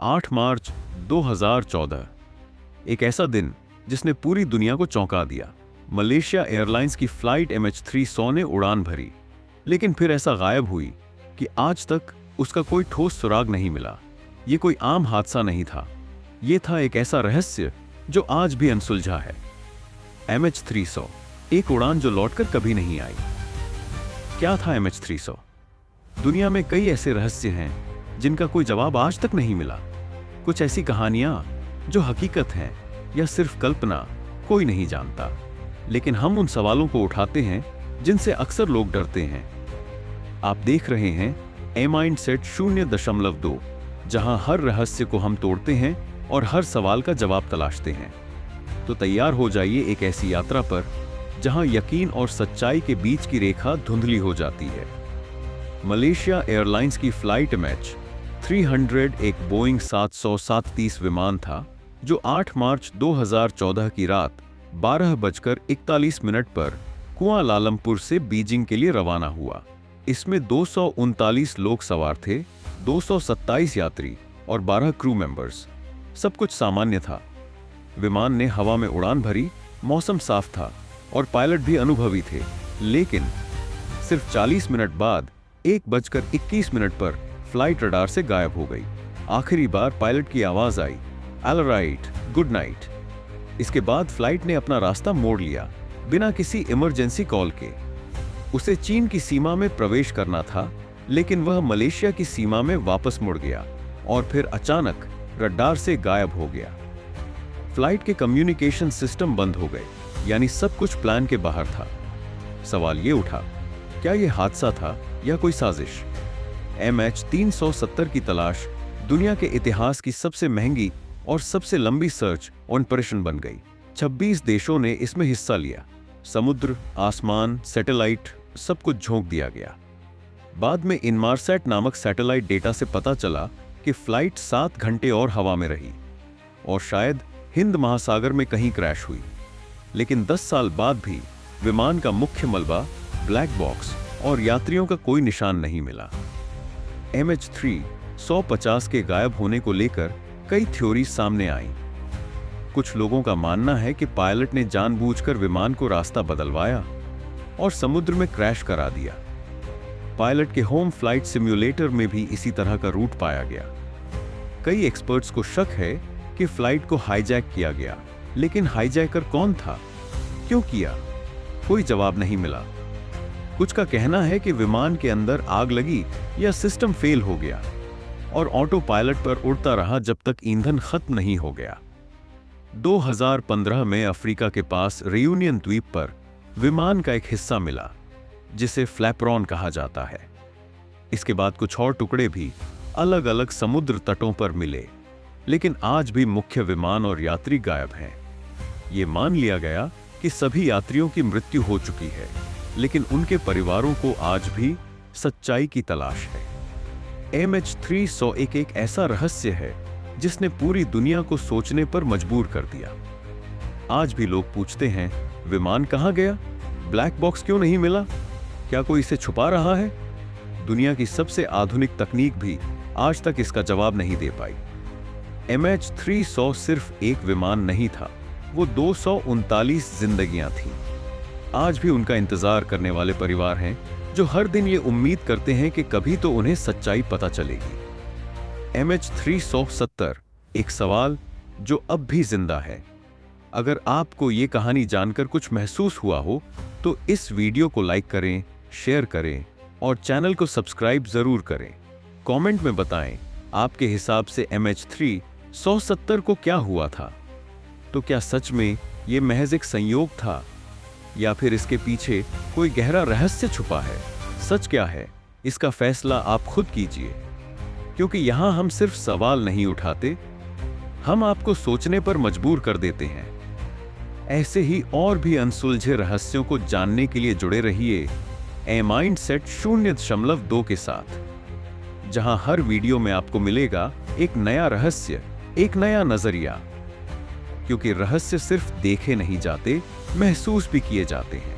8 मार्च 2014, एक ऐसा दिन जिसने पूरी दुनिया को चौंका दिया। मलेशिया एयरलाइंस की फ्लाइट MH300 ने उड़ान भरी, लेकिन फिर ऐसा गायब हुई कि आज तक उसका कोई ठोस सुराग नहीं मिला। ये कोई आम हादसा नहीं था, ये था एक ऐसा रहस्य जो आज भी अनसुलझा है। MH300, एक उड़ान जो लौटकर कभी नहीं आई। क्या था MH300? दुनिया में कई ऐसे रहस्य हैं जिनका कोई जवाब आज तक नहीं मिला। कुछ ऐसी कहानियां जो हकीकत हैं या सिर्फ कल्पना, कोई नहीं जानता। लेकिन हम उन सवालों को उठाते हैं जिनसे अक्सर लोग डरते हैं। आप देख रहे हैं A-Mindset 0.2, जहां हर रहस्य को हम तोड़ते हैं और हर सवाल का जवाब तलाशते हैं। तो तैयार हो जाइए एक ऐसी यात्रा पर जहां यकीन और सच्चाई के बीच की रेखा धुंधली हो जाती है। मलेशिया एयरलाइंस की फ्लाइट MH300 एक बोइंग 737 विमान था जो 8 मार्च 2014 की रात 12:41 पर कुआलालंपुर से बीजिंग के लिए रवाना हुआ। इसमें 239 लोग सवार थे, 227 यात्री और 12 क्रू मेंबर्स। सब कुछ सामान्य था। विमान ने हवा में उड़ान भरी, मौसम साफ था और पायलट भी अनुभवी थे। लेकिन सिर्फ 40 मिनट बाद 1:21 पर फ्लाइट रडार से गायब हो गई। आखिरी बार पायलट की आवाज आई, ऑल राइट, गुड नाइट। इसके बाद फ्लाइट ने अपना रास्ता मोड़ लिया, बिना किसी इमरजेंसी कॉल के। उसे चीन की सीमा में प्रवेश करना था, लेकिन वह मलेशिया की सीमा में वापस मुड़ गया और फिर अचानक रडार से गायब हो गया। फ्लाइट के कम्युनिकेशन सिस्टम बंद हो गए, यानी सब कुछ प्लान के बाहर था। सवाल ये उठा, क्या यह हादसा था या कोई साजिश? MH370 की तलाश दुनिया के इतिहास की सबसे महंगी और सबसे लंबी सर्च ऑपरेशन बन गई। 26 देशों ने इसमें हिस्सा लिया। समुद्र, आसमान, सैटेलाइट, सब कुछ झोंक दिया गया। बाद में इनमारसैट नामक सैटेलाइट डेटा से पता चला कि फ्लाइट 7 घंटे और हवा में रही और शायद हिंद महासागर में कहीं क्रैश हुई। लेकिन 10 साल बाद भी विमान का मुख्य मलबा, ब्लैक बॉक्स और यात्रियों का कोई निशान नहीं मिला। MH350 के गायब होने को लेकर कई थ्योरी सामने आईं। कुछ लोगों का मानना है कि पायलट ने जानबूझकर विमान को रास्ता बदलवाया और समुद्र में क्रैश करा दिया। पायलट के होम फ्लाइट सिम्युलेटर में भी इसी तरह का रूट पाया गया। कई एक्सपर्ट्स को शक है कि फ्लाइट को हाईजैक किया गया, लेकिन हाईजैकर कौन था, क्यों किया? कोई जवाब नहीं मिला। कुछ का कहना है कि विमान के अंदर आग लगी या सिस्टम फेल हो गया और ऑटो पायलट पर उड़ता रहा जब तक ईंधन खत्म नहीं हो गया। 2015 में अफ्रीका के पास रियूनियन द्वीप पर विमान का एक हिस्सा मिला, जिसे फ्लैपरॉन कहा जाता है। इसके बाद कुछ और टुकड़े भी अलग अलग समुद्र तटों पर मिले, लेकिन आज भी मुख्य विमान और यात्री गायब हैं। ये मान लिया गया कि सभी यात्रियों की मृत्यु हो चुकी है, लेकिन उनके परिवारों को आज भी सच्चाई की तलाश है। MH300 एक ऐसा रहस्य है जिसने पूरी दुनिया को सोचने पर मजबूर कर दिया। आज भी लोग पूछते हैं, विमान कहां गया? ब्लैक बॉक्स क्यों नहीं मिला? क्या कोई इसे छुपा रहा है? दुनिया की सबसे आधुनिक तकनीक भी आज तक इसका जवाब नहीं दे पाई। MH300 सिर्फ एक विमान नहीं था, वो 239 जिंदगियां थीं। आज भी उनका इंतजार करने वाले परिवार हैं जो हर दिन ये उम्मीद करते हैं कि कभी तो उन्हें सच्चाई पता चलेगी। MH370, एक सवाल जो अब भी जिंदा है। अगर आपको ये कहानी जानकर कुछ महसूस हुआ हो तो इस वीडियो को लाइक करें, शेयर करें और चैनल को सब्सक्राइब जरूर करें। कमेंट में बताएं, आपके हिसाब से MH370 को क्या हुआ था? तो क्या सच में ये महज एक संयोग था या फिर इसके पीछे कोई गहरा रहस्य छुपा है? सच क्या है, इसका फैसला आप खुद कीजिए, क्योंकि यहां हम सिर्फ सवाल नहीं उठाते, हम आपको सोचने पर मजबूर कर देते हैं। ऐसे ही और भी अनसुलझे रहस्यों को जानने के लिए जुड़े रहिए A-Mindset 0.2 के साथ, जहां हर वीडियो में आपको मिलेगा एक नया रहस्य, एक नया नजरिया, क्योंकि रहस्य सिर्फ देखे नहीं जाते, महसूस भी किए जाते हैं।